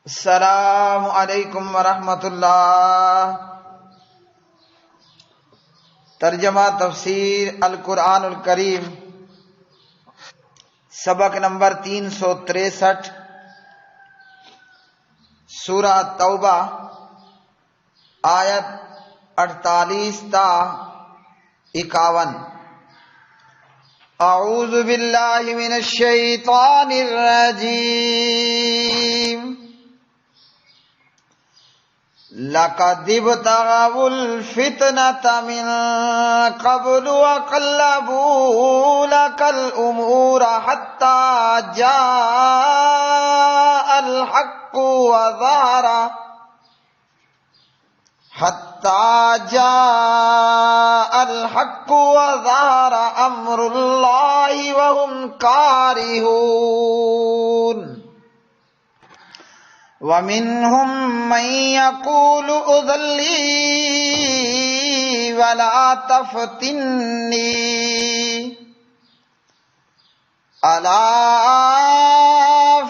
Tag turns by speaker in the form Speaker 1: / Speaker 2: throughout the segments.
Speaker 1: السلام علیکم ورحمۃ اللہ۔ ترجمہ تفسیر القرآن الکریم، سبق نمبر 363، سورہ توبہ، آیت 48 تا 51۔ اعوذ باللہ من الشیطان الرجیم۔ لَقَدِ ابْتَغَوُا الْفِتْنَةَ مِن قَبْلُ وَقَلَّبُوا لَكَ الْأُمُورَ حَتَّى جَاءَ الْحَقُّ وَظَهَرَ أَمْرُ اللَّهِ وَهُمْ كَارِهُونَ۔ وَمِنْهُمْ مَنْ يَقُولُ ائْذَن لِّي وَلَا تَفْتِنِّي أَلَا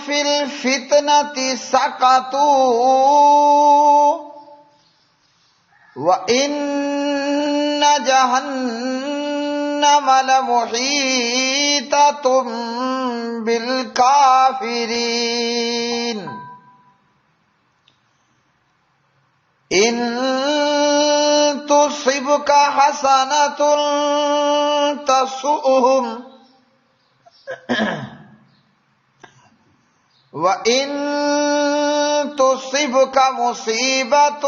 Speaker 1: فِي الْفِتْنَةِ سَقَطُوا وَإِنَّ جَهَنَّمَ لَمُحِيطَةٌ بِالْكَافِرِينَ۔ إِن تُصِبْكَ حَسَنَةٌ تَسُؤْهُمْ وَإِن تُصِبْكَ مُصِيبَةٌ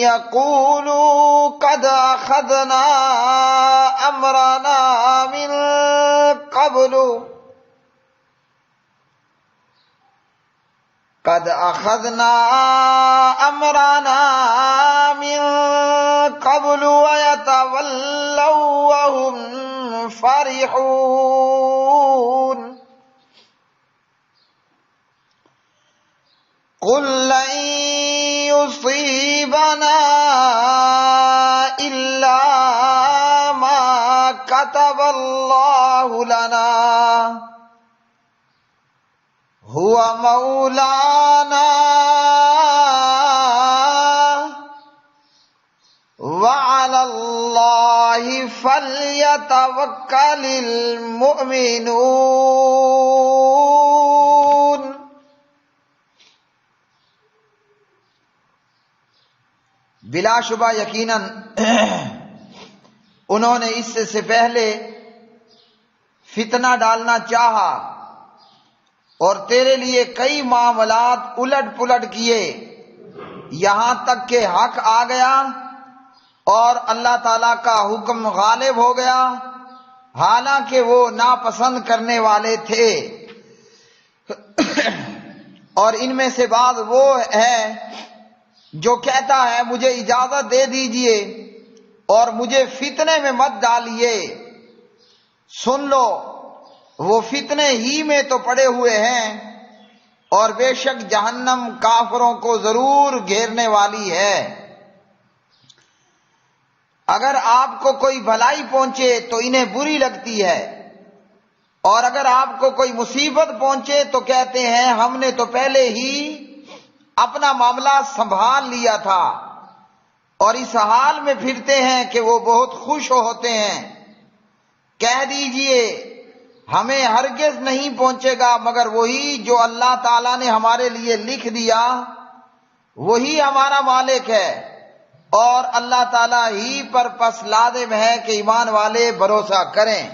Speaker 1: يَقُولُوا قَدْ أَخَذْنَا أَمْرَنَا مِن قبل ويتولوا وهم فرحون۔ قل لن يصيبنا إلا ما كتب الله لنا هو مولانا وعلى الله فليتوكل المؤمنون۔ بلا شبہ یقیناً انہوں نے اس سے پہلے فتنہ ڈالنا چاہا اور تیرے لیے کئی معاملات الٹ پلٹ کیے، یہاں تک کہ حق آ گیا اور اللہ تعالیٰ کا حکم غالب ہو گیا، حالانکہ وہ ناپسند کرنے والے تھے۔ اور ان میں سے بعض وہ ہے جو کہتا ہے مجھے اجازت دے دیجئے اور مجھے فتنے میں مت ڈالیے۔ سن لو وہ فتنے ہی میں تو پڑے ہوئے ہیں اور بے شک جہنم کافروں کو ضرور گھیرنے والی ہے۔ اگر آپ کو کوئی بھلائی پہنچے تو انہیں بری لگتی ہے، اور اگر آپ کو کوئی مصیبت پہنچے تو کہتے ہیں ہم نے تو پہلے ہی اپنا معاملہ سنبھال لیا تھا، اور اس حال میں پھرتے ہیں کہ وہ بہت خوش ہوتے ہیں۔ کہہ دیجئے ہمیں ہرگز نہیں پہنچے گا مگر وہی جو اللہ تعالیٰ نے ہمارے لیے لکھ دیا، وہی ہمارا مالک ہے، اور اللہ تعالیٰ ہی پر پس لازم ہے کہ ایمان والے بھروسہ کریں۔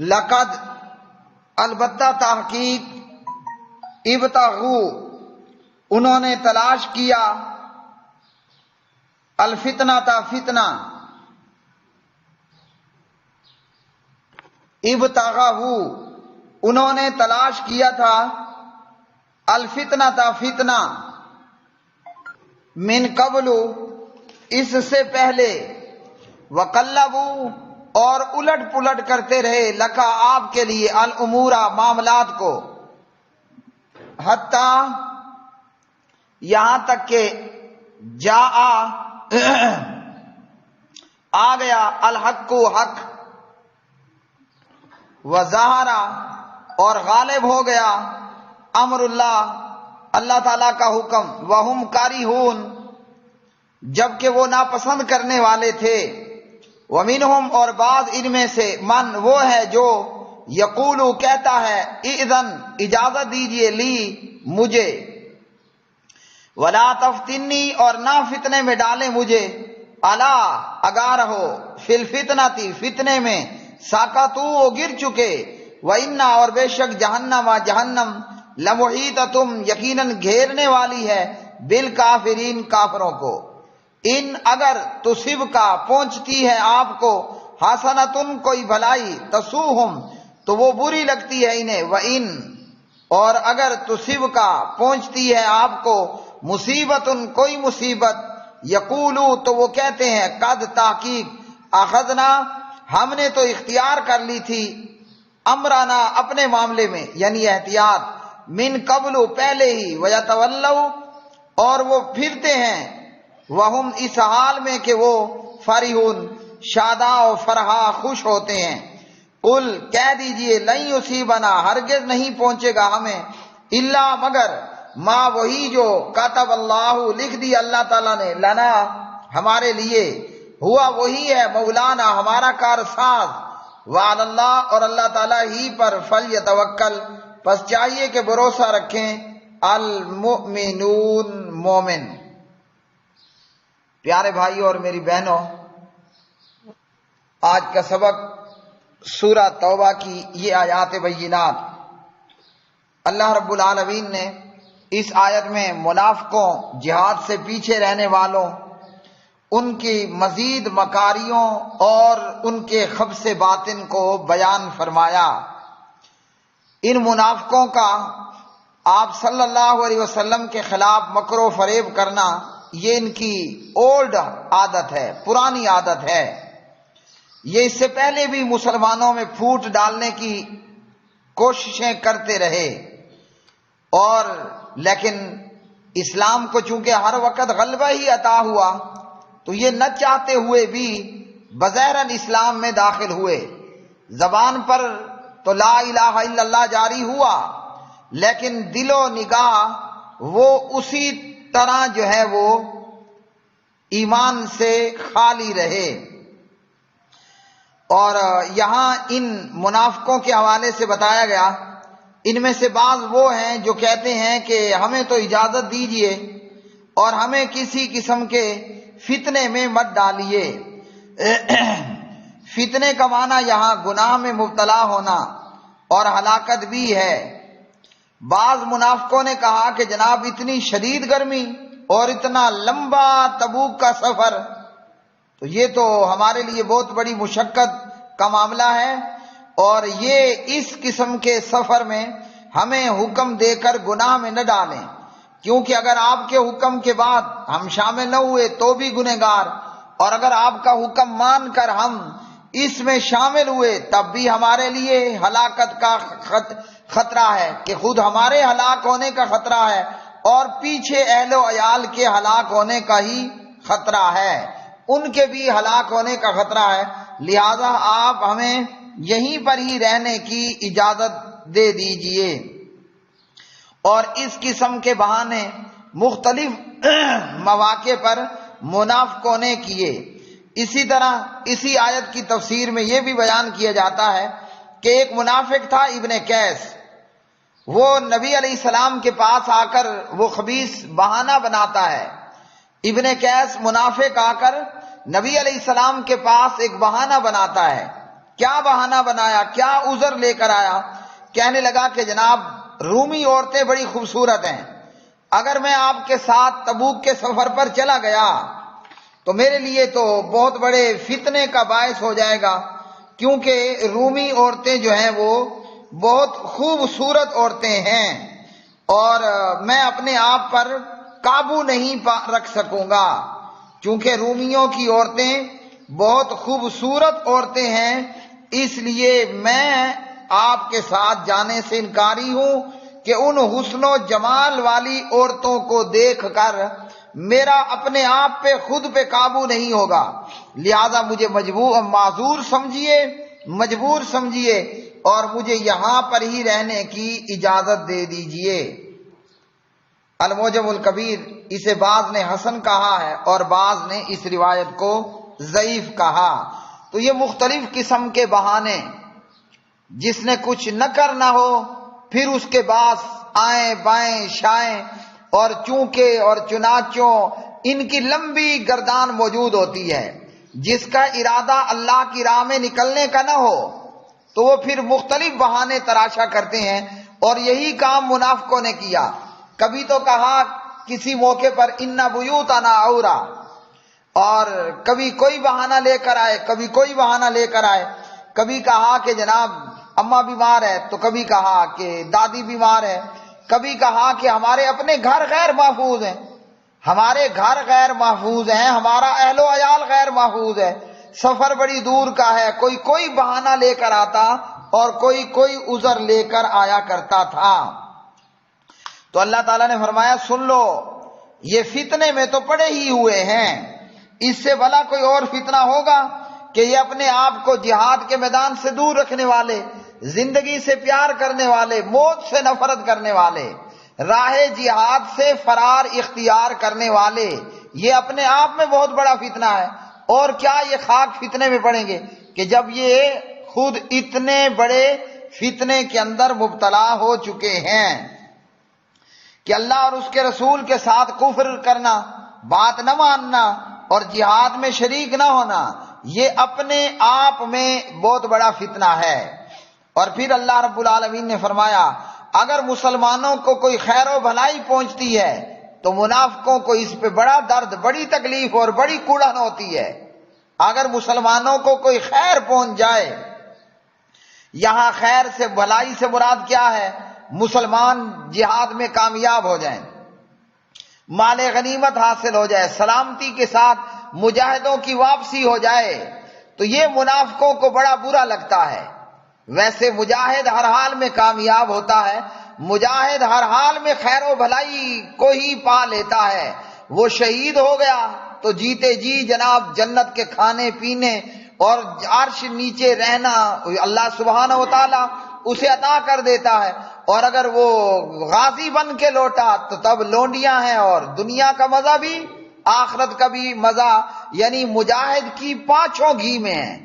Speaker 1: لقد، البتہ تحقیق، ابتغوا، انہوں نے تلاش کیا، الفتنہ تا فتنہ، ابتغوا، انہوں نے تلاش کیا تھا، الفتنہ تا فتنہ، من قبل، اس سے پہلے، وقلبوا، اور الٹ پلٹ کرتے رہے، لکا، آپ کے لیے، الامورا، معاملات کو، حتیٰ، یہاں تک کہ آ گیا الحق، حق، وظہر، اور غالب ہو گیا، امر اللہ، اللہ تعالیٰ کا حکم، وہم کارہون، جبکہ وہ ناپسند کرنے والے تھے، ومنہم، اور بعض ان میں سے، من وہ ہے جو یقولو کہتا ہے، اذن اجازت دیجئے، لی مجھے، ولا تفتنی اور نہ فتنے میں ڈالے مجھے، الا اگار ہو، فی الفتنتی فتنے میں، ساقطو وہ گر چکے، وَإِنَّا اور بے شک جہنم جہنم، لمحیطۃ یقیناً گھیرنے والی ہے، بالکافرین کافروں کو، ان اگر تصب کا پہنچتی ہے آپ کو، حسنۃ کوئی بھلائی، تسوہم تو وہ بری لگتی ہے انہیں، وَإِن اور اگر تصب کا پہنچتی ہے آپ کو، مصیبت کوئی مصیبت، یقولو تو وہ کہتے ہیں، قد تحقیق، اخذنا ہم نے تو اختیار کر لی تھی، امرانا اپنے معاملے میں، یعنی احتیاط، من قبل پہلے ہی، ویتولوا اور وہ پھرتے ہیں، وہم اس حال میں کہ وہ فرحون شاداں و فرحا خوش ہوتے ہیں، قل کہہ دیجئے، لن یصیبنا ہرگز نہیں پہنچے گا ہمیں، الا مگر ما وہی جو کتب اللہ لکھ دی اللہ تعالیٰ نے، لنا ہمارے لیے، ہوا وہی ہے مولانا ہمارا کارساز، وعلی اللہ اور اللہ تعالیٰ ہی پر، فلیتوکل پس چاہیے کہ بھروسہ رکھیں، المؤمنون مومن۔ پیارے بھائیوں اور میری بہنوں، آج کا سبق سورہ توبہ کی یہ آیات بینات، اللہ رب العالمین نے اس آیت میں منافقوں، جہاد سے پیچھے رہنے والوں، ان کی مزید مکاریوں اور ان کے خبث باطن کو بیان فرمایا۔ ان منافقوں کا آپ صلی اللہ علیہ وسلم کے خلاف مکر و فریب کرنا، یہ ان کی اولڈ عادت ہے، پرانی عادت ہے۔ یہ اس سے پہلے بھی مسلمانوں میں پھوٹ ڈالنے کی کوششیں کرتے رہے، اور لیکن اسلام کو چونکہ ہر وقت غلبہ ہی عطا ہوا، تو یہ نہ چاہتے ہوئے بھی بظاہراً اسلام میں داخل ہوئے، زبان پر تو لا الہ الا اللہ جاری ہوا، لیکن دل و نگاہ وہ اسی طرح جو ہے وہ ایمان سے خالی رہے۔ اور یہاں ان منافقوں کے حوالے سے بتایا گیا، ان میں سے بعض وہ ہیں جو کہتے ہیں کہ ہمیں تو اجازت دیجئے اور ہمیں کسی قسم کے فتنے میں مت ڈالیے۔ فتنے کا معنی یہاں گناہ میں مبتلا ہونا اور ہلاکت بھی ہے۔ بعض منافقوں نے کہا کہ جناب اتنی شدید گرمی اور اتنا لمبا تبوک کا سفر، تو یہ تو ہمارے لیے بہت بڑی مشقت کا معاملہ ہے، اور یہ اس قسم کے سفر میں ہمیں حکم دے کر گناہ میں نہ ڈالیں، کیونکہ اگر آپ کے حکم کے بعد ہم شامل نہ ہوئے تو بھی گنہگار، اور اگر آپ کا حکم مان کر ہم اس میں شامل ہوئے تب بھی ہمارے لیے ہلاکت کا خطرہ ہے، کہ خود ہمارے ہلاک ہونے کا خطرہ ہے اور پیچھے اہل و عیال کے ہلاک ہونے کا ہی خطرہ ہے، ان کے بھی ہلاک ہونے کا خطرہ ہے، لہذا آپ ہمیں یہیں پر ہی رہنے کی اجازت دے دیجئے۔ اور اس قسم کے بہانے مختلف مواقع پر منافقوں نے کیے۔ اسی طرح اسی آیت کی تفسیر میں یہ بھی بیان کیا جاتا ہے کہ ایک منافق تھا ابن قیس، وہ نبی علیہ السلام کے پاس آ کر وہ خبیث بہانہ بناتا ہے۔ ابن قیس منافق آ کر نبی علیہ السلام کے پاس ایک بہانہ بناتا ہے۔ کیا بہانہ بنایا، کیا عذر لے کر آیا؟ کہنے لگا کہ جناب رومی عورتیں بڑی خوبصورت ہیں، اگر میں آپ کے ساتھ تبوک کے سفر پر چلا گیا تو میرے لیے تو بہت بڑے فتنے کا باعث ہو جائے گا، کیونکہ رومی عورتیں جو ہیں وہ بہت خوبصورت عورتیں ہیں، اور میں اپنے آپ پر قابو نہیں رکھ سکوں گا، چونکہ رومیوں کی عورتیں بہت خوبصورت عورتیں ہیں، اس لیے میں آپ کے ساتھ جانے سے انکاری ہوں کہ ان حسن و جمال والی عورتوں کو دیکھ کر میرا اپنے آپ پہ خود پہ قابو نہیں ہوگا، لہذا مجھے مجبور سمجھیے اور مجھے یہاں پر ہی رہنے کی اجازت دے دیجئے۔ المعجم الکبیر اسے بعض نے حسن کہا ہے اور بعض نے اس روایت کو ضعیف کہا۔ تو یہ مختلف قسم کے بہانے، جس نے کچھ نہ کرنا ہو پھر اس کے بعد آئیں بائیں شائیں اور چونکہ اور چنانچوں ان کی لمبی گردان موجود ہوتی ہے۔ جس کا ارادہ اللہ کی راہ میں نکلنے کا نہ ہو تو وہ پھر مختلف بہانے تراشا کرتے ہیں، اور یہی کام منافقوں نے کیا۔ کبھی تو کہا کسی موقع پر ان بیوتنا عورا، اور کبھی کوئی بہانہ لے کر آئے، کبھی کوئی بہانہ لے کر آئے۔ کبھی کہا کہ جناب اماں بیمار ہے، تو کبھی کہا کہ دادی بیمار ہے، کبھی کہا کہ ہمارے اپنے گھر غیر محفوظ ہیں، ہمارے گھر غیر محفوظ ہیں، ہمارا اہل و عیال غیر محفوظ ہے، سفر بڑی دور کا ہے۔ کوئی بہانہ لے کر آتا اور کوئی عذر لے کر آیا کرتا تھا۔ تو اللہ تعالیٰ نے فرمایا سن لو، یہ فتنے میں تو پڑے ہی ہوئے ہیں، اس سے بھلا کوئی اور فتنہ ہوگا کہ یہ اپنے آپ کو جہاد کے میدان سے دور رکھنے والے، زندگی سے پیار کرنے والے، موت سے نفرت کرنے والے، راہ جہاد سے فرار اختیار کرنے والے، یہ اپنے آپ میں بہت بڑا فتنہ ہے۔ اور کیا یہ خاک فتنے میں پڑیں گے کہ جب یہ خود اتنے بڑے فتنے کے اندر مبتلا ہو چکے ہیں کہ اللہ اور اس کے رسول کے ساتھ کفر کرنا، بات نہ ماننا اور جہاد میں شریک نہ ہونا، یہ اپنے آپ میں بہت بڑا فتنہ ہے۔ اور پھر اللہ رب العالمین نے فرمایا اگر مسلمانوں کو کوئی خیر و بھلائی پہنچتی ہے تو منافقوں کو اس پہ بڑا درد، بڑی تکلیف اور بڑی کڑن ہوتی ہے۔ اگر مسلمانوں کو کوئی خیر پہنچ جائے، یہاں خیر سے بھلائی سے مراد کیا ہے؟ مسلمان جہاد میں کامیاب ہو جائیں، مال غنیمت حاصل ہو جائے، سلامتی کے ساتھ مجاہدوں کی واپسی ہو جائے، تو یہ منافقوں کو بڑا برا لگتا ہے۔ ویسے مجاہد ہر حال میں کامیاب ہوتا ہے، مجاہد ہر حال میں خیر و بھلائی کو ہی پا لیتا ہے۔ وہ شہید ہو گیا تو جیتے جی جناب جنت کے کھانے پینے اور عرش نیچے رہنا اللہ سبحانہ و تعالی اسے عطا کر دیتا ہے، اور اگر وہ غازی بن کے لوٹا تو تب لونڈیاں ہیں اور دنیا کا مزہ بھی آخرت کا بھی مزہ، یعنی مجاہد کی پانچوں گھی میں ہے۔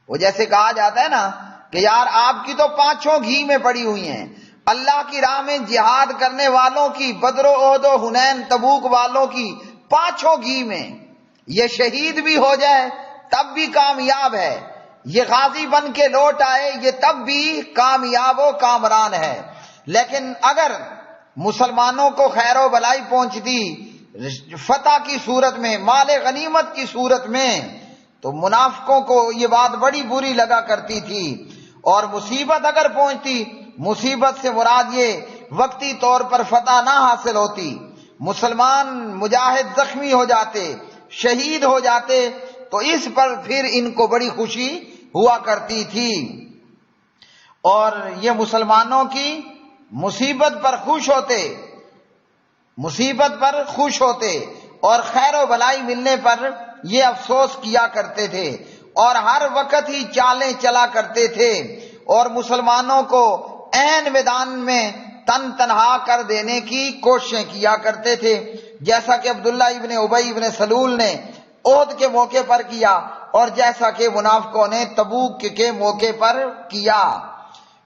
Speaker 1: وہ جیسے کہا جاتا ہے نا کہ یار آپ کی تو پانچوں گھی میں پڑی ہوئی ہیں، اللہ کی راہ میں جہاد کرنے والوں کی، بدر و احد و حنین تبوک والوں کی پانچوں گھی میں، یہ شہید بھی ہو جائے تب بھی کامیاب ہے، یہ غازی بن کے لوٹ آئے یہ تب بھی کامیاب و کامران ہے۔ لیکن اگر مسلمانوں کو خیر و بھلائی پہنچتی فتح کی صورت میں، مال غنیمت کی صورت میں، تو منافقوں کو یہ بات بڑی بری لگا کرتی تھی۔ اور مصیبت اگر پہنچتی، مصیبت سے مراد یہ وقتی طور پر فتح نہ حاصل ہوتی، مسلمان مجاہد زخمی ہو جاتے، شہید ہو جاتے، تو اس پر پھر ان کو بڑی خوشی ہوا کرتی تھی۔ اور یہ مسلمانوں کی مصیبت پر خوش ہوتے، مصیبت پر خوش ہوتے اور خیر و بھلائی ملنے پر یہ افسوس کیا کرتے تھے، اور ہر وقت ہی چالیں چلا کرتے تھے، اور مسلمانوں کو عین میدان میں تن تنہا کر دینے کی کوششیں کیا کرتے تھے، جیسا کہ عبداللہ ابن ابی ابن سلول نے احد کے موقع پر کیا، اور جیسا کہ منافقوں نے تبوک کے موقع پر کیا۔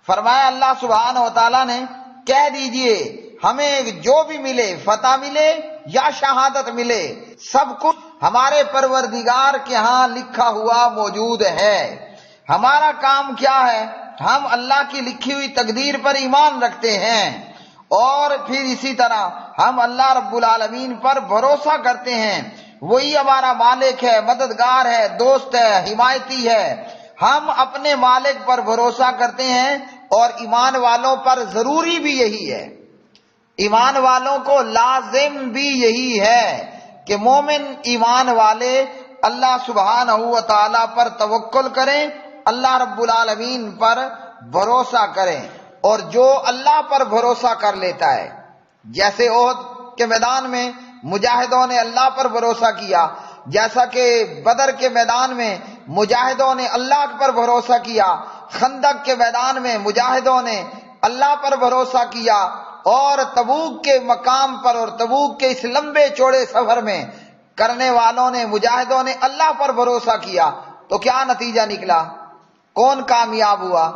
Speaker 1: فرمایا اللہ سبحانہ و تعالیٰ نے کہہ دیجئے ہمیں جو بھی ملے، فتح ملے یا شہادت ملے، سب کچھ ہمارے پروردگار کے ہاں لکھا ہوا موجود ہے۔ ہمارا کام کیا ہے؟ ہم اللہ کی لکھی ہوئی تقدیر پر ایمان رکھتے ہیں، اور پھر اسی طرح ہم اللہ رب العالمین پر بھروسہ کرتے ہیں، وہی ہمارا مالک ہے، مددگار ہے، دوست ہے، حمایتی ہے۔ ہم اپنے مالک پر بھروسہ کرتے ہیں، اور ایمان والوں پر ضروری بھی یہی ہے، ایمان والوں کو لازم بھی یہی ہے کہ مومن ایمان والے اللہ سبحانہ و تعالی پر توکل کریں، اللہ رب العالمین پر بھروسہ کریں، اور جو اللہ پر بھروسہ کر لیتا ہے، جیسے احد کے میدان میں مجاہدوں نے اللہ پر بھروسہ کیا، جیسا کہ بدر کے میدان میں مجاہدوں نے اللہ پر بھروسہ کیا، خندق کے میدان میں مجاہدوں نے اللہ پر بھروسہ کیا، اور تبوک کے مقام پر اور تبوک کے اس لمبے چوڑے سفر میں کرنے والوں نے، مجاہدوں نے اللہ پر بھروسہ کیا، تو کیا نتیجہ نکلا؟ کون کامیاب ہوا؟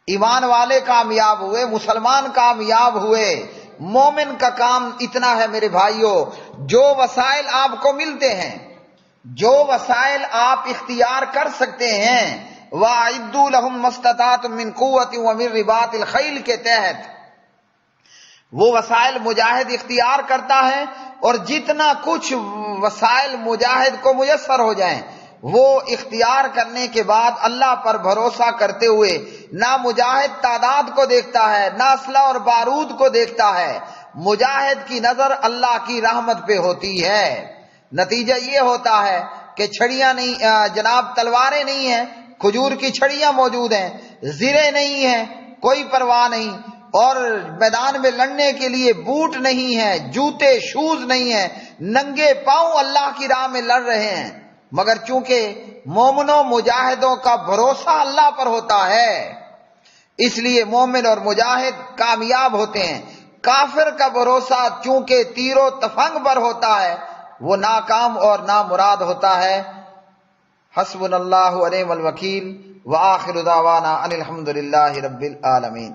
Speaker 1: ایمان والے کامیاب ہوئے، مسلمان کامیاب ہوئے۔ مومن کا کام اتنا ہے میرے بھائیوں، جو وسائل آپ کو ملتے ہیں، جو وسائل آپ اختیار کر سکتے ہیں، وَأَعِدُّوا لَهُم مَّا اسْتَطَعْتُم مِّن قُوَّةٍ وَمِن رِّبَاطِ الْخَيْلِ کے تحت وہ وسائل مجاہد اختیار کرتا ہے، اور جتنا کچھ وسائل مجاہد کو میسر ہو جائیں وہ اختیار کرنے کے بعد اللہ پر بھروسہ کرتے ہوئے، نہ مجاہد تعداد کو دیکھتا ہے، نہ اسلحہ اور بارود کو دیکھتا ہے، مجاہد کی نظر اللہ کی رحمت پہ ہوتی ہے۔ نتیجہ یہ ہوتا ہے کہ چھڑیاں نہیں، جناب تلواریں نہیں ہیں، کھجور کی چھڑیاں موجود ہیں، زرے نہیں ہیں، کوئی پرواہ نہیں، اور میدان میں لڑنے کے لیے بوٹ نہیں ہیں، جوتے شوز نہیں ہیں، ننگے پاؤں اللہ کی راہ میں لڑ رہے ہیں، مگر چونکہ مومنوں مجاہدوں کا بھروسہ اللہ پر ہوتا ہے اس لیے مومن اور مجاہد کامیاب ہوتے ہیں۔ کافر کا بھروسہ چونکہ تیر و تفنگ پر ہوتا ہے وہ ناکام اور نامراد ہوتا ہے۔ حسبنا اللہ ونعم الوکیل، وآخر دعوانا ان الحمد للہ رب العالمین۔